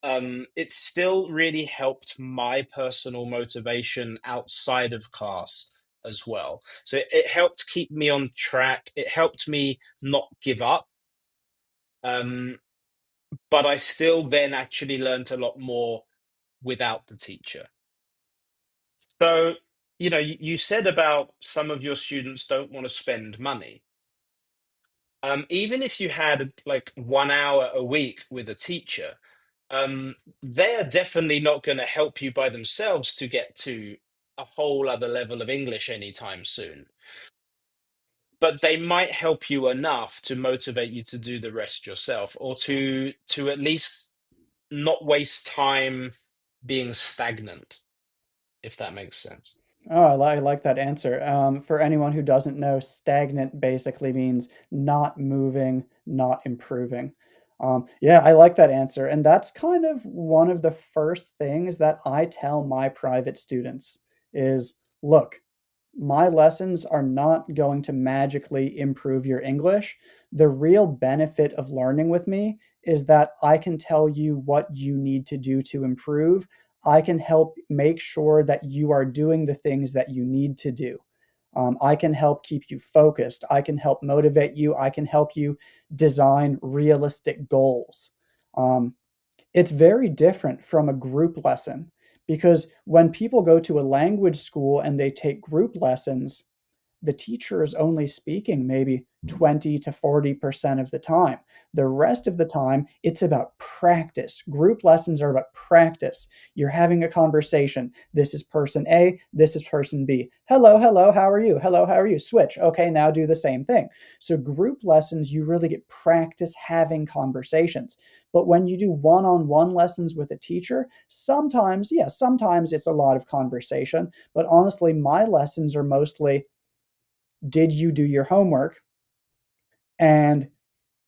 it still really helped my personal motivation outside of class as well. So it helped keep me on track. It helped me not give up. Um, but I still then actually learned a lot more without the teacher. So, you said about some of your students don't want to spend money. Even if you had like 1 hour a week with a teacher, they are definitely not going to help you by themselves to get to a whole other level of English anytime soon. But they might help you enough to motivate you to do the rest yourself, or to at least not waste time being stagnant, if that makes sense. Oh, I like that answer. For anyone who doesn't know, stagnant basically means not moving, not improving. Yeah, I like that answer. And that's kind of one of the first things that I tell my private students is, look, my lessons are not going to magically improve your English. The real benefit of learning with me is that I can tell you what you need to do to improve. I can help make sure that you are doing the things that you need to do. I can help keep you focused. I can help motivate you. I can help you design realistic goals. Um, it's very different from a group lesson because when people go to a language school and they take group lessons, the teacher is only speaking maybe 20 to 40% of the time. The rest of the time, it's about practice. Group lessons are about practice. You're having a conversation. This is person A, this is person B. Hello, hello, how are you? Hello, how are you? Switch. Okay, now do the same thing. So, group lessons, you really get practice having conversations. But when you do one on one lessons with a teacher, sometimes, yes, sometimes it's a lot of conversation. But honestly, my lessons are mostly, did you do your homework? And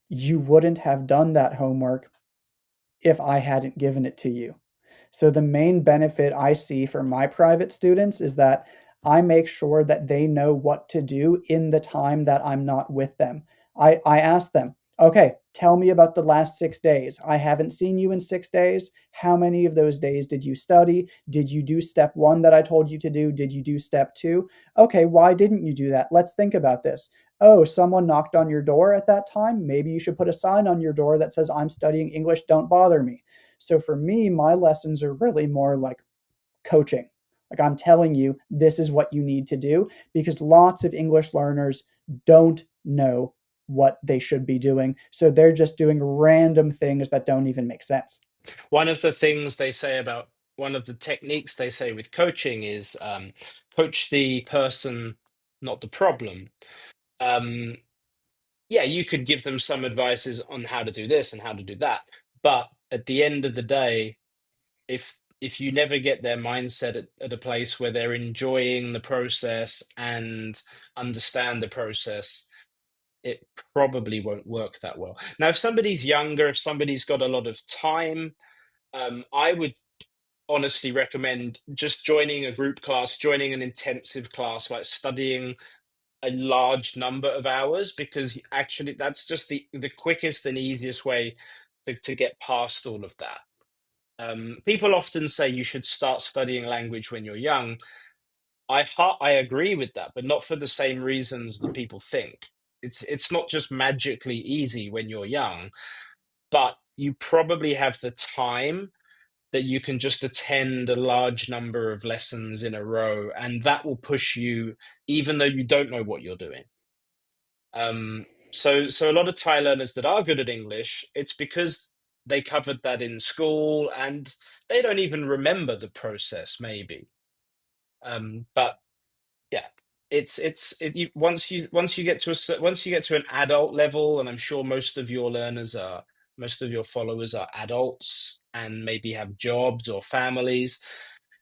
you wouldn't have done that homework if I hadn't given it to you. So the main benefit I see for my private students is that I make sure that they know what to do in the time that I'm not with them. I ask them, okay, tell me about the last 6 days. I haven't seen you in 6 days. How many of those days did you study? Did you do step one that I told you to do? Did you do step two? Okay, why didn't you do that? Let's think about this. Oh, someone knocked on your door at that time. Maybe you should put a sign on your door that says, I'm studying English, don't bother me. So for me, my lessons are really more like coaching. Like I'm telling you, this is what you need to do because lots of English learners don't know what they should be doing. So they're just doing random things that don't even make sense. One of the things they say about one of the techniques they say with coaching is coach the person, not the problem. Um, yeah, you could give them some advices on how to do this and how to do that, but at the end of the day, if you never get their mindset at a place where they're enjoying the process and understand the process, it probably won't work that well. Now, if somebody's younger, if somebody's got a lot of time, I would honestly recommend just joining a group class, joining an intensive class, like studying a large number of hours, because actually that's just the quickest and easiest way to get past all of that. People often say you should start studying language when you're young. I agree with that, but not for the same reasons that people think. It's not just magically easy when you're young, but you probably have the time that you can just attend a large number of lessons in a row, and that will push you, even though you don't know what you're doing. So a lot of Thai learners that are good at English, it's because they covered that in school and they don't even remember the process, maybe. But yeah, once you get to once you get to an adult level, and I'm sure most of your followers are adults and maybe have jobs or families.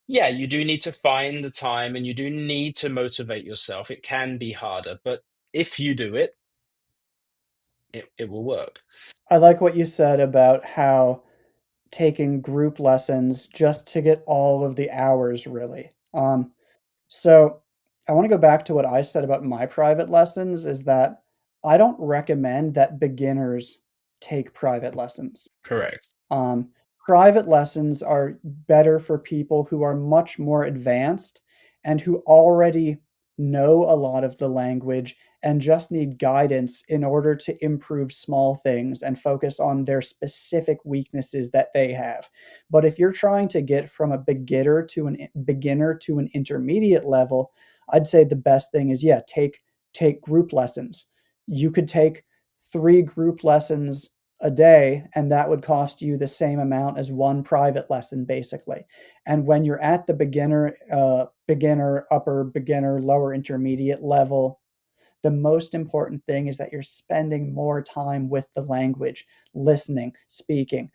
Yeah, you do need to find the time and you do need to motivate yourself. It can be harder, but if you do it, it will work. I like what you said about how taking group lessons just to get all of the hours really. So I want to go back to what I said about my private lessons is that I don't recommend that beginners take private lessons. Correct. Um, Private lessons are better for people who are much more advanced and who already know a lot of the language and just need guidance in order to improve small things and focus on their specific weaknesses that they have. But if you're trying to get from a beginner to an intermediate level, I'd say the best thing is yeah, take group lessons. You could take 3 group lessons a day, and that would cost you the same amount as one private lesson, basically. And when you're at the beginner, upper beginner, lower intermediate level, the most important thing is that you're spending more time with the language, listening, speaking,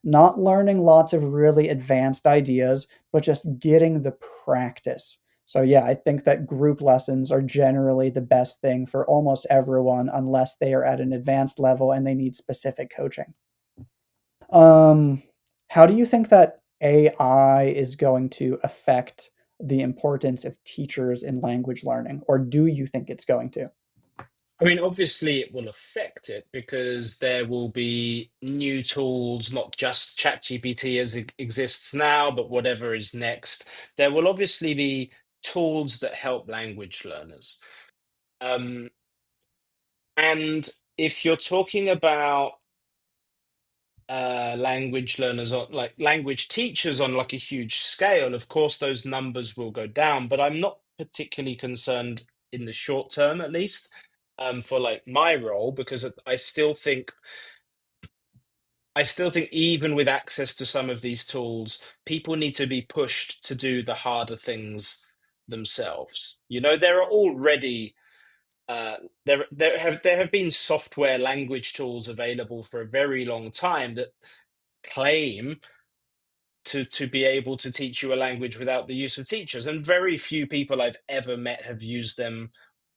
not learning lots of really advanced ideas, but just getting the practice. So yeah, I think that group lessons are generally the best thing for almost everyone unless they are at an advanced level and they need specific coaching. Um, how do you think that AI is going to affect the importance of teachers in language learning, or do you think it's going to? I mean, obviously, it will affect it because there will be new tools, not just ChatGPT as it exists now, but whatever is next. There will obviously be tools that help language learners. Um, and if you're talking about language learners on like language teachers on like a huge scale, of course those numbers will go down, but I'm not particularly concerned in the short term, at least, for like my role, because I still think even with access to some of these tools, people need to be pushed to do the harder things themselves. There are already uh, there have been software language tools available for a very long time that claim to be able to teach you a language without the use of teachers, and very few people I've ever met have used them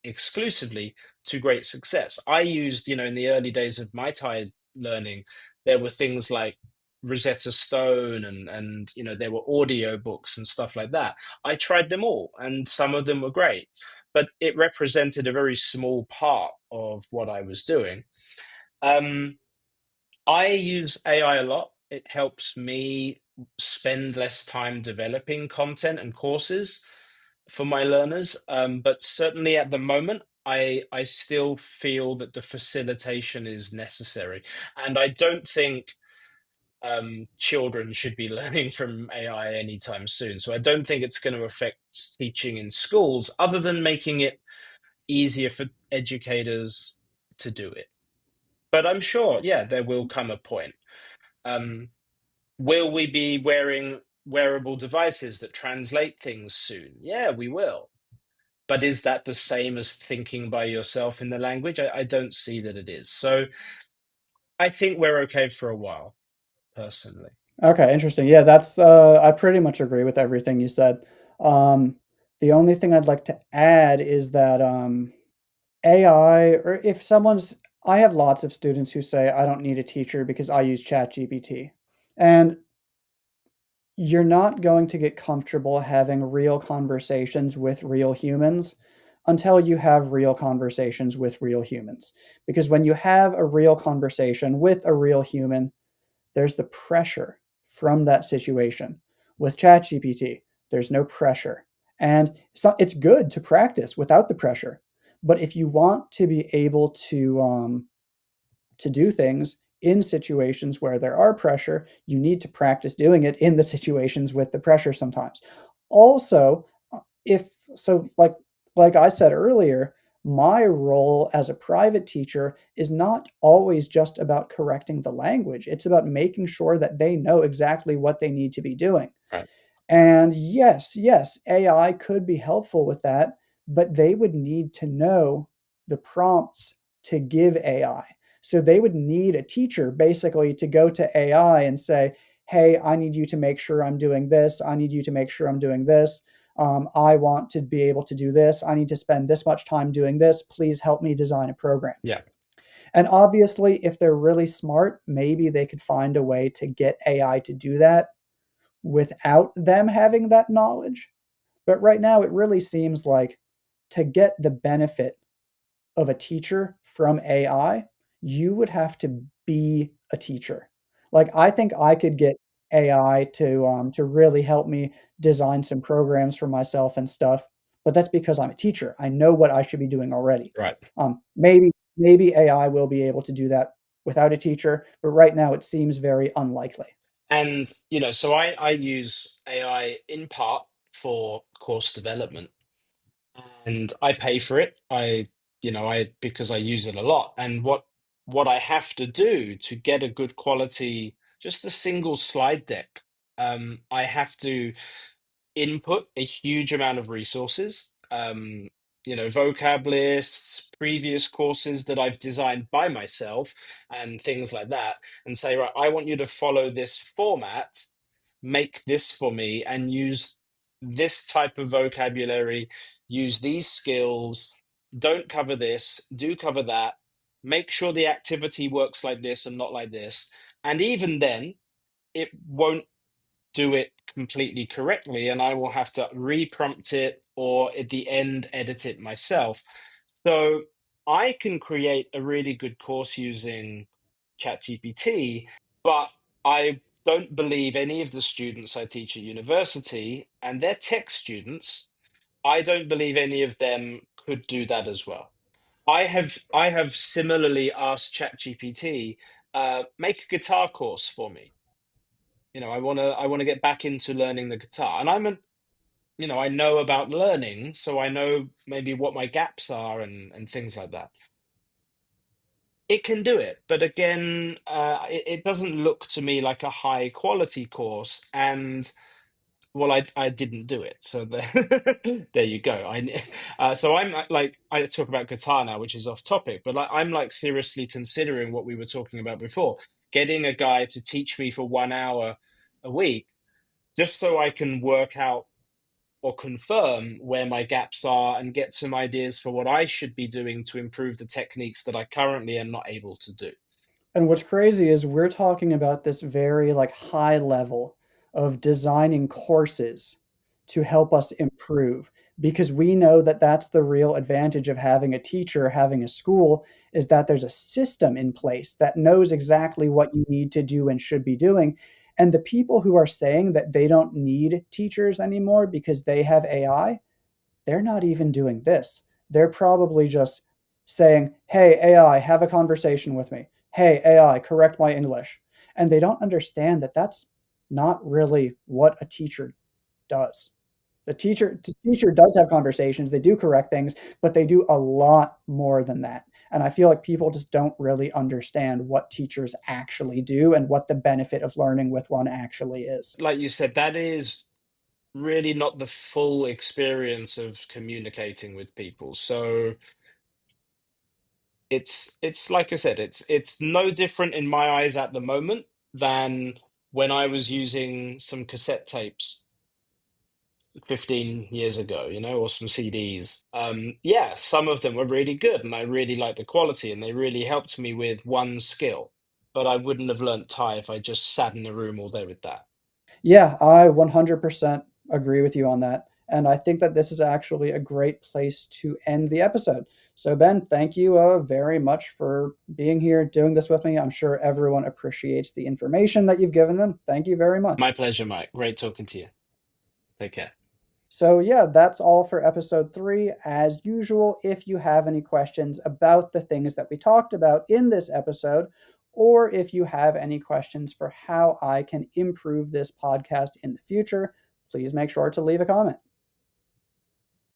exclusively to great success. I used, in the early days of my Thai learning, there were things like Rosetta Stone, and there were audio books and stuff like that. I tried them all, and some of them were great, but it represented a very small part of what I was doing. Um, I use AI a lot. It helps me spend less time developing content and courses for my learners. But certainly at the moment, I still feel that the facilitation is necessary, and I don't think children should be learning from AI anytime soon. So I don't think it's going to affect teaching in schools, other than making it easier for educators to do it. But I'm sure, yeah, there will come a point. Um, will we be wearing wearable devices that translate things soon? Yeah, we will. But is that the same as thinking by yourself in the language? I don't see that it is. So I think we're okay for a while, personally. Okay, interesting. Yeah, I pretty much agree with everything you said. Um, the only thing I'd like to add is that AI, or if someone's, I have lots of students who say I don't need a teacher because I use ChatGPT. And you're not going to get comfortable having real conversations with real humans until you have real conversations with real humans. Because when you have a real conversation with a real human, there's the pressure from that situation. With ChatGPT, there's no pressure. And so it's good to practice without the pressure. But if you want to be able to do things in situations where there are pressure, you need to practice doing it in the situations with the pressure sometimes. Also, if so, like I said earlier, my role as a private teacher is not always just about correcting the language. It's about making sure that they know exactly what they need to be doing. Right. And yes, AI could be helpful with that, but they would need to know the prompts to give AI. So they would need a teacher basically to go to AI and say, hey, I need you to make sure I'm doing this. I need you to make sure I'm doing this. I want to be able to do this. I need to spend this much time doing this. Please help me design a program. Yeah. And obviously, if they're really smart, maybe they could find a way to get AI to do that without them having that knowledge. But right now, it really seems like to get the benefit of a teacher from AI, you would have to be a teacher. Like, I think I could get AI to really help me design some programs for myself and stuff, but that's because I'm a teacher. I know what I should be doing already. Right. Maybe AI will be able to do that without a teacher, but right now it seems very unlikely. And, so I use AI in part for course development, and I pay for it. Because I use it a lot. And what I have to do to get a good quality, just a single slide deck, I have to input a huge amount of resources, vocab lists, previous courses that I've designed by myself, and things like that, and say, right, I want you to follow this format, make this for me, and use this type of vocabulary, use these skills, don't cover this, do cover that, make sure the activity works like this and not like this. And even then, it won't do it completely correctly, and I will have to re-prompt it or at the end edit it myself. So I can create a really good course using ChatGPT, but I don't believe any of the students I teach at university, and they're tech students, I don't believe any of them could do that as well. I have similarly asked ChatGPT, make a guitar course for me. I want to get back into learning the guitar, and I know about learning, so I know maybe what my gaps are and things like that. It can do it, but again, it doesn't look to me like a high quality course, and well, I didn't do it, so there there you go. So I'm like, I talk about guitar now, which is off topic, but like I'm like seriously considering what we were talking about before, getting a guy to teach me for 1 hour a week, just so I can work out or confirm where my gaps are and get some ideas for what I should be doing to improve the techniques that I currently am not able to do. And what's crazy is we're talking about this very like high level of designing courses to help us improve because we know that that's the real advantage of having a teacher, having a school, is that there's a system in place that knows exactly what you need to do and should be doing. And the people who are saying that they don't need teachers anymore because they have AI, they're not even doing this. They're probably just saying, hey, AI, have a conversation with me. Hey, AI, correct my English. And they don't understand that that's not really what a teacher does. The teacher does have conversations, they do correct things, but they do a lot more than that. And I feel like people just don't really understand what teachers actually do and what the benefit of learning with one actually is. Like you said, that is really not the full experience of communicating with people. So it's like I said, it's no different in my eyes at the moment than when I was using some cassette tapes 15 years ago, or some CDs. Yeah, some of them were really good and I really liked the quality and they really helped me with one skill. But I wouldn't have learnt Thai if I just sat in a room all day with that. Yeah, I 100% agree with you on that. And I think that this is actually a great place to end the episode. So, Ben, thank you very much for being here, doing this with me. I'm sure everyone appreciates the information that you've given them. Thank you very My much. pleasure, Mike. Great talking to you. Take care. So, yeah, that's all for episode 3. As usual, if you have any questions about the things that we talked about in this episode, or if you have any questions for how I can improve this podcast in the future, please make sure to leave a comment.